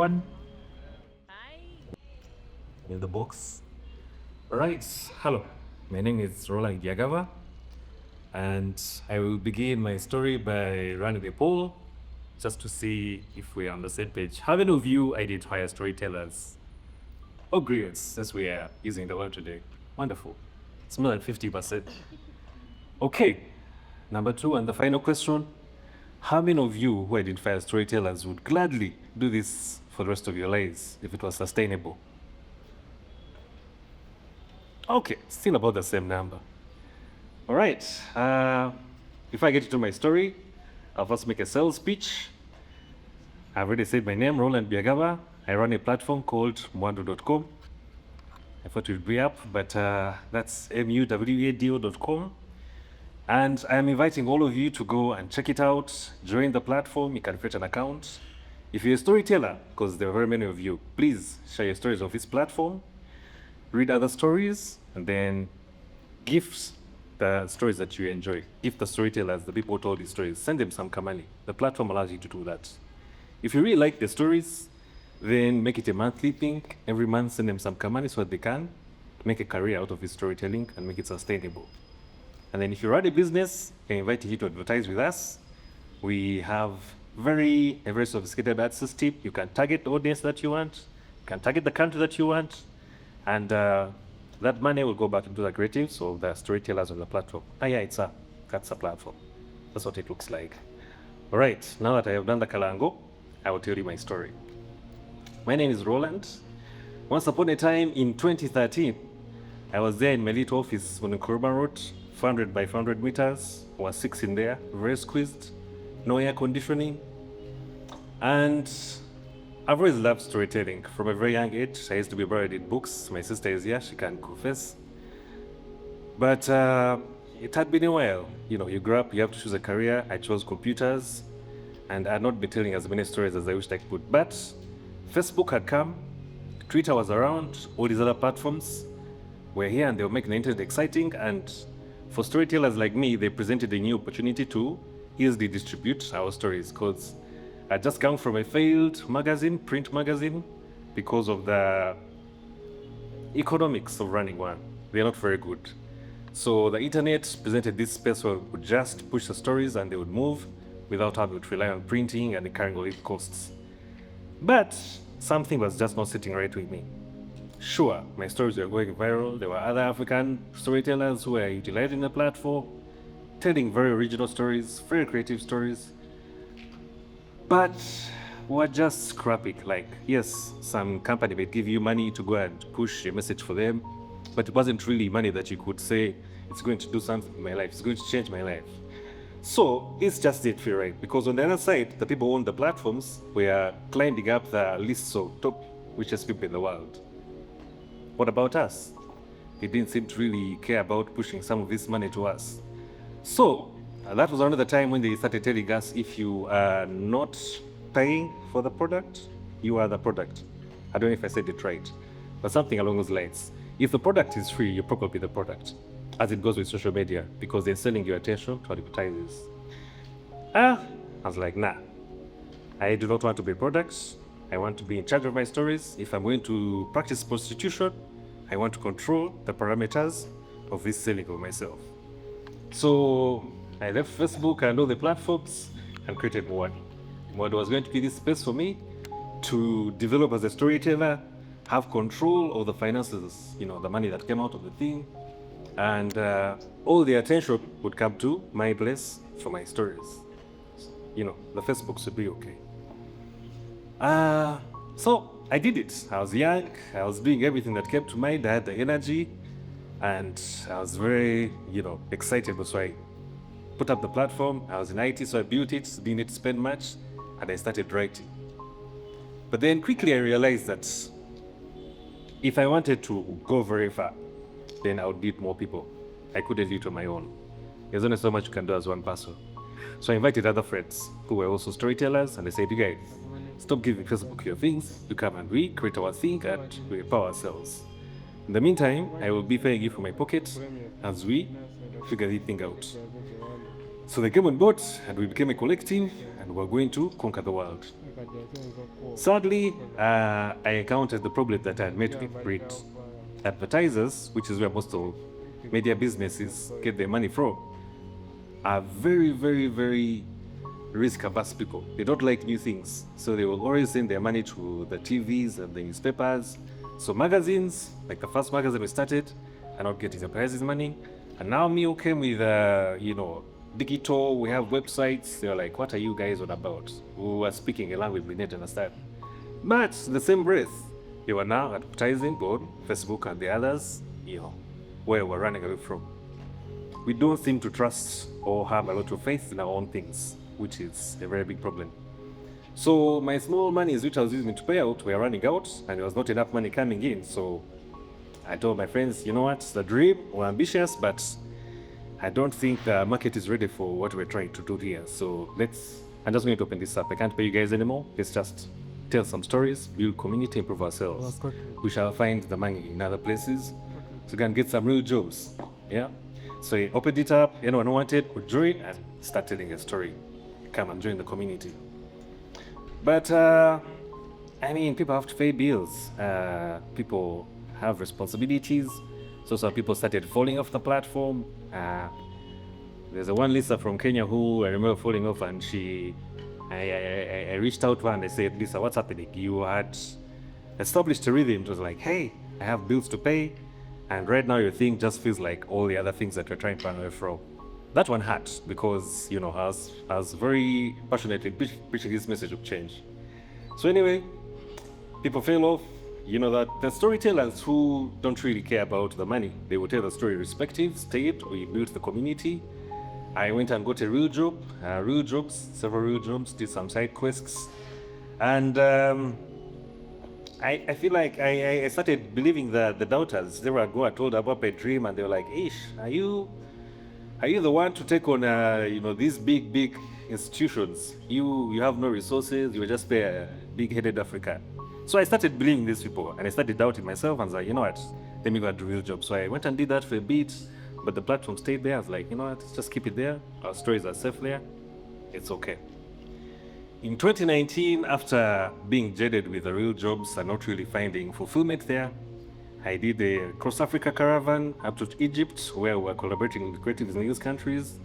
everyone. Hi. In the box. Alright, hello. My name is Roland Byagaba, and I will begin my story by running a poll just to see if we're on the same page. How many of you identify as storytellers? Oh, great, since we are using the word today. Wonderful. It's more than 50%. Okay, number two, and the final question. How many of you who identify as storytellers would gladly do this for the rest of your lives if it was sustainable? Okay, still about the same number. All right, before I get into my story, I'll first make a sales pitch. I've already said my name, Roland Byagaba. I run a platform called Muwado.com. I thought it would be up, but that's muwado.com. And I'm inviting all of you to go and check it out, join the platform, you can create an account. If you're a storyteller, because there are very many of you, please share your stories of this platform, read other stories, and then give the stories that you enjoy. Give the storytellers, the people who told these stories, send them some money. The platform allows you to do that. If you really like the stories, then make it a monthly thing. Every month, send them some money so that they can make a career out of this storytelling and make it sustainable. And then if you run a business, I invite you to advertise with us. We have a very sophisticated ad system. You can target the audience that you want. You can target the country that you want. And that money will go back into the creatives or the storytellers on the platform. That's a platform. That's what it looks like. All right, now that I have done the kalango, I will tell you my story. My name is Roland. Once upon a time in 2013, I was there in my little office on Nkuruma Road, 400 by 400 meters. There were 6 in there, very squeezed, no air conditioning. And I've always loved storytelling. From a very young age, I used to be buried in books. My sister is here, she can confess. But it had been a while. You know, you grow up, you have to choose a career. I chose computers, and I had not been telling as many stories as I wished I could. But Facebook had come, Twitter was around, all these other platforms were here, and they were making the internet exciting. And for storytellers like me, they presented a new opportunity to easily distribute our stories, because I just come from a failed magazine, print magazine, because of the economics of running one. They're not very good. So the internet presented this space where we could just push the stories and they would move without having to rely on printing and incurring all the costs. But something was just not sitting right with me. Sure, my stories were going viral. There were other African storytellers who were utilizing the platform, telling very original stories, very creative stories. But we're just scrapping. Like, yes, some company may give you money to go and push a message for them, but it wasn't really money that you could say, it's going to do something in my life, it's going to change my life. So it's just didn't feel right, because on the other side, the people who own the platforms were climbing up the lists of top richest people in the world. What about us? They didn't seem to really care about pushing some of this money to us. So that was another time when they started telling us, if you are not paying for the product, you are the product. I don't know if I said it right, but something along those lines. If the product is free, you're probably the product, as it goes with social media, because they're selling your attention to advertisers. I was like, nah, I do not want to be products. I want to be in charge of my stories. If I'm going to practice prostitution, I want to control the parameters of this selling of myself. So I left Facebook and all the platforms and created Muwado. Muwado was going to be this space for me to develop as a storyteller, have control of the finances, you know, the money that came out of the thing, and all the attention would come to my place for my stories. You know, the Facebook should be okay. So I did it. I was young, I was doing everything that came to mind, I had the energy, and I was very, excited. So I put up the platform. I was in IT, so I built it, didn't need to spend much, and I started writing. But then quickly I realized that if I wanted to go very far, then I would need more people. I couldn't do it on my own. There's only so much you can do as one person. So I invited other friends who were also storytellers, and I said, you guys, stop giving Facebook your things. You come and we create our thing and we empower ourselves. In the meantime, I will be paying you from my pocket as we figure the thing out. So they came on board and we became a collective, and we're going to conquer the world. Sadly, I encountered the problem that I had met with advertisers, which is where most of media businesses get their money from, are very, very, very risk-averse people. They don't like new things, so they will always send their money to the TVs and the newspapers. So magazines, like the first magazine we started, are not getting the prizes money. And now Mio came with, digital, we have websites. They're like, what are you guys on about? We are speaking a language we need to understand. But the same breath, you are now advertising on Facebook and the others, where we're running away from. We don't seem to trust or have a lot of faith in our own things, which is a very big problem. So my small monies, which I was using to pay out, were running out, and there was not enough money coming in. So I told my friends, you know what, the dream, we're ambitious, but I don't think the market is ready for what we're trying to do here. So I'm just going to open this up. I can't pay you guys anymore. Let's just tell some stories, build community, improve ourselves. We shall find the money in other places. So we can get some real jobs. Yeah. So he opened it up, anyone who wanted would join and start telling a story. Come and join the community. But, people have to pay bills. People have responsibilities. So some people started falling off the platform. There's a one Lisa from Kenya who I remember falling off, and I reached out to her and I said, Lisa, what's happening? You had established a rhythm. It was like, hey, I have bills to pay. And right now your thing just feels like all the other things that you're trying to run away from. That one hurt because, I was very passionately preaching this message of change. So anyway, people fell off. That the storytellers who don't really care about the money, they will tell the story irrespective, stayed, we built the community. I went and got a real job, several real jobs, did some side quests. And I feel like I started believing the doubters. They were go, I told about my dream, and they were like, Ish, are you the one to take on, these big institutions? You have no resources, you're just a big-headed African. So I started believing these people, and I started doubting myself, and I was like, you know what, let me go and do a real job. So I went and did that for a bit, but the platform stayed there. I was like, you know what, let's just keep it there. Our stories are safe there. It's okay. In 2019, after being jaded with the real jobs and not really finding fulfillment there, I did a cross-Africa caravan up to Egypt, where we were collaborating with creatives in these countries.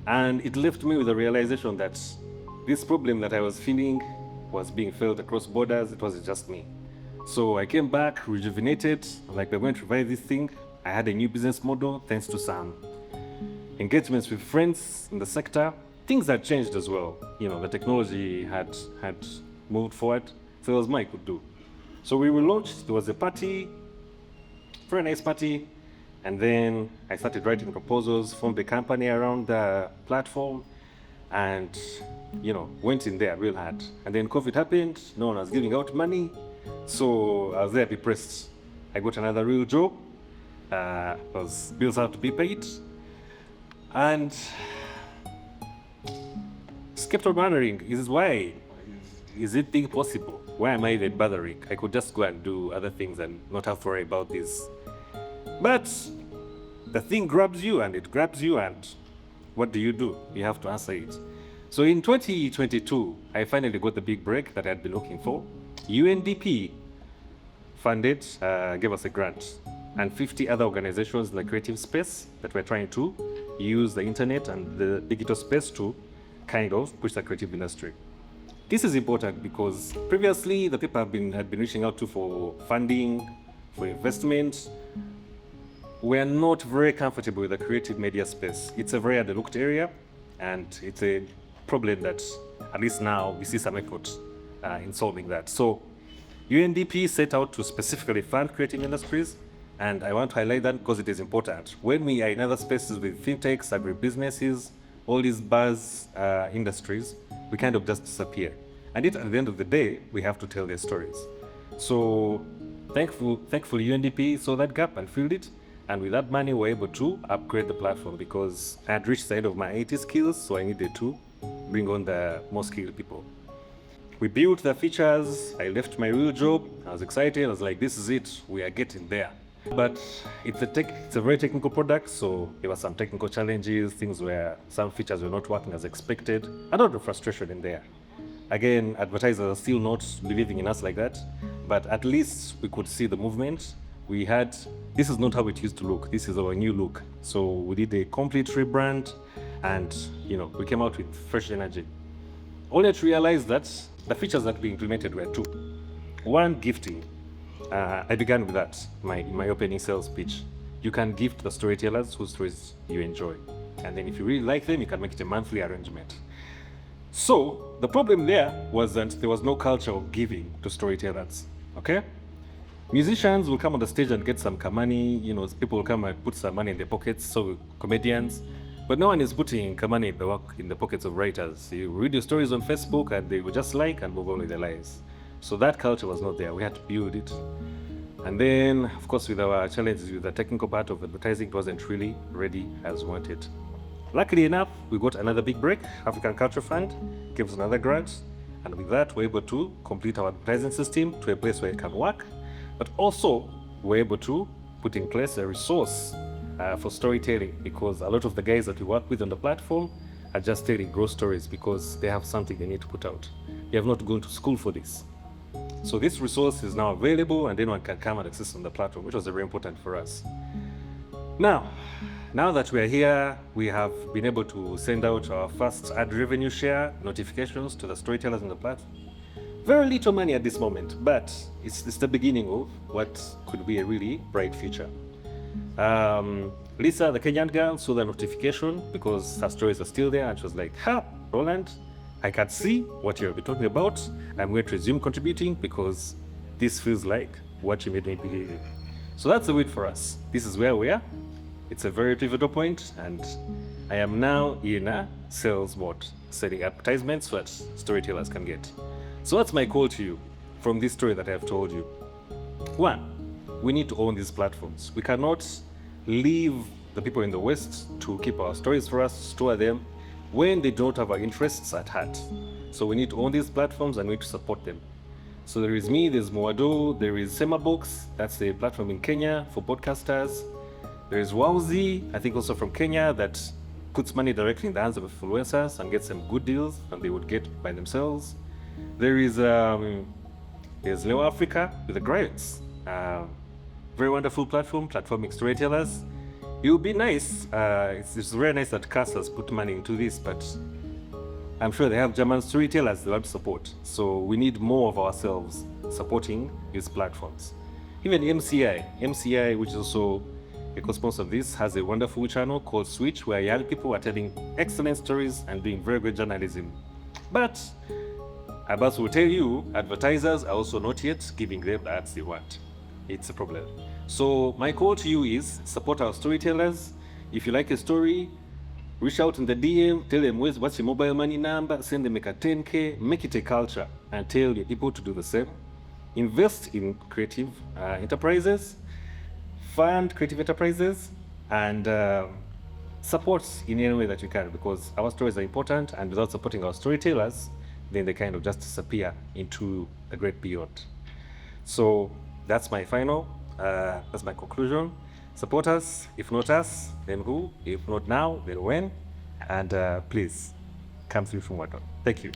And it left me with the realization that this problem that I was feeling was being felt across borders. It wasn't just me. So I came back, rejuvenated, like we're going to revive this thing. I had a new business model, thanks to some engagements with friends in the sector. Things had changed as well. The technology had moved forward. So it was my could do. So we were launched. There was a party, very nice party. And then I started writing proposals, formed a company around the platform, and, went in there real hard. And then COVID happened. No one was giving out money. So I was there depressed. I got another real job. Because bills have to be paid. And kept on wondering, is it being possible? Why am I even bothering? I could just go and do other things and not have to worry about this. But the thing grabs you, and what do? You have to answer it. So in 2022, I finally got the big break that I had been looking for. UNDP funded, gave us a grant, and 50 other organizations in the creative space that were trying to use the internet and the digital space to kind of push the creative industry. This is important because previously the people had been reaching out to for funding, for investment, were not very comfortable with the creative media space. It's a very underlooked area, and it's a problem that at least now we see some effort in solving that. So UNDP set out to specifically fund creative industries, and I want to highlight that because it is important. When we are in other spaces with fintechs, agribusinesses, all these buzz industries, we kind of just disappear. And at the end of the day, we have to tell their stories. So thankfully UNDP saw that gap and filled it. And with that money, we're able to upgrade the platform because I had reached the end of my IT skills, so I needed to bring on the more skilled people. We built the features. I left my real job. I was excited. I was like, this is it. We are getting there. But it's a very technical product, so there were some technical challenges, things where some features were not working as expected, a lot of frustration in there. Again, advertisers are still not believing in us like that, but at least we could see the movement. We had, this is not how it used to look. This is our new look. So we did a complete rebrand, and we came out with fresh energy. Only to realize that the features that we implemented were two. One, gifting. I began with that, my opening sales pitch. You can gift the storytellers whose stories you enjoy. And then if you really like them, you can make it a monthly arrangement. So the problem there was that there was no culture of giving to storytellers, okay? Musicians will come on the stage and get some money, people will come and put some money in their pockets, so comedians. But no one is putting money in the pockets of writers. You read your stories on Facebook and they will just like and move on with their lives. So that culture was not there. We had to build it. And then, of course, with our challenges with the technical part of advertising, it wasn't really ready as wanted. Luckily enough, we got another big break. African Culture Fund gave us another grant. And with that, we're able to complete our advertising system to a place where it can work. But also, we're able to put in place a resource for storytelling, because a lot of the guys that we work with on the platform are just telling ghost stories because they have something they need to put out. They have not gone to school for this. So this resource is now available, and anyone can come and access on the platform, which was very important for us. Now that we are here, we have been able to send out our first ad revenue share notifications to the storytellers on the platform. Very little money at this moment, but it's the beginning of what could be a really bright future. Lisa, the Kenyan girl, saw the notification because her stories are still there, and she was like, Roland, I can see what you'll be talking about. I'm going to resume contributing because this feels like what you made me believe in. So that's the wait for us. This is where we are. It's a very pivotal point, and I am now in a sales mode, selling advertisements so that storytellers can get. So that's my call to you from this story that I have told you. One, we need to own these platforms. We cannot leave the people in the West to keep our stories for us, store them, when they don't have our interests at heart. So we need to own these platforms and we need to support them. So there is me, there's Muwado, there is Semabox, that's a platform in Kenya for podcasters. There is Wowzy, I think also from Kenya, that puts money directly in the hands of influencers and gets them good deals and they would get by themselves. There is there's Leo Africa with the Grants. Very wonderful platform, platforming storytellers. It would be nice, it's very nice that CAS has put money into this, but I'm sure they have German storytellers they want to support. So we need more of ourselves supporting these platforms. Even MCI, which is also a co-sponsor of this, has a wonderful channel called Switch, where young people are telling excellent stories and doing very good journalism. But Abbas will tell you, advertisers are also not yet giving them the ads they want. It's a problem. So my call to you is support our storytellers. If you like a story, reach out in the DM, tell them what's your mobile money number, send them like a 10K, make it a culture, and tell your people to do the same. Invest in creative enterprises, fund creative enterprises, and support in any way that you can, because our stories are important, and without supporting our storytellers, then they kind of just disappear into the great beyond. So that's my that's my conclusion. Support us. If not us, then who? If not now, then when? And please come through from Muwado. Thank you.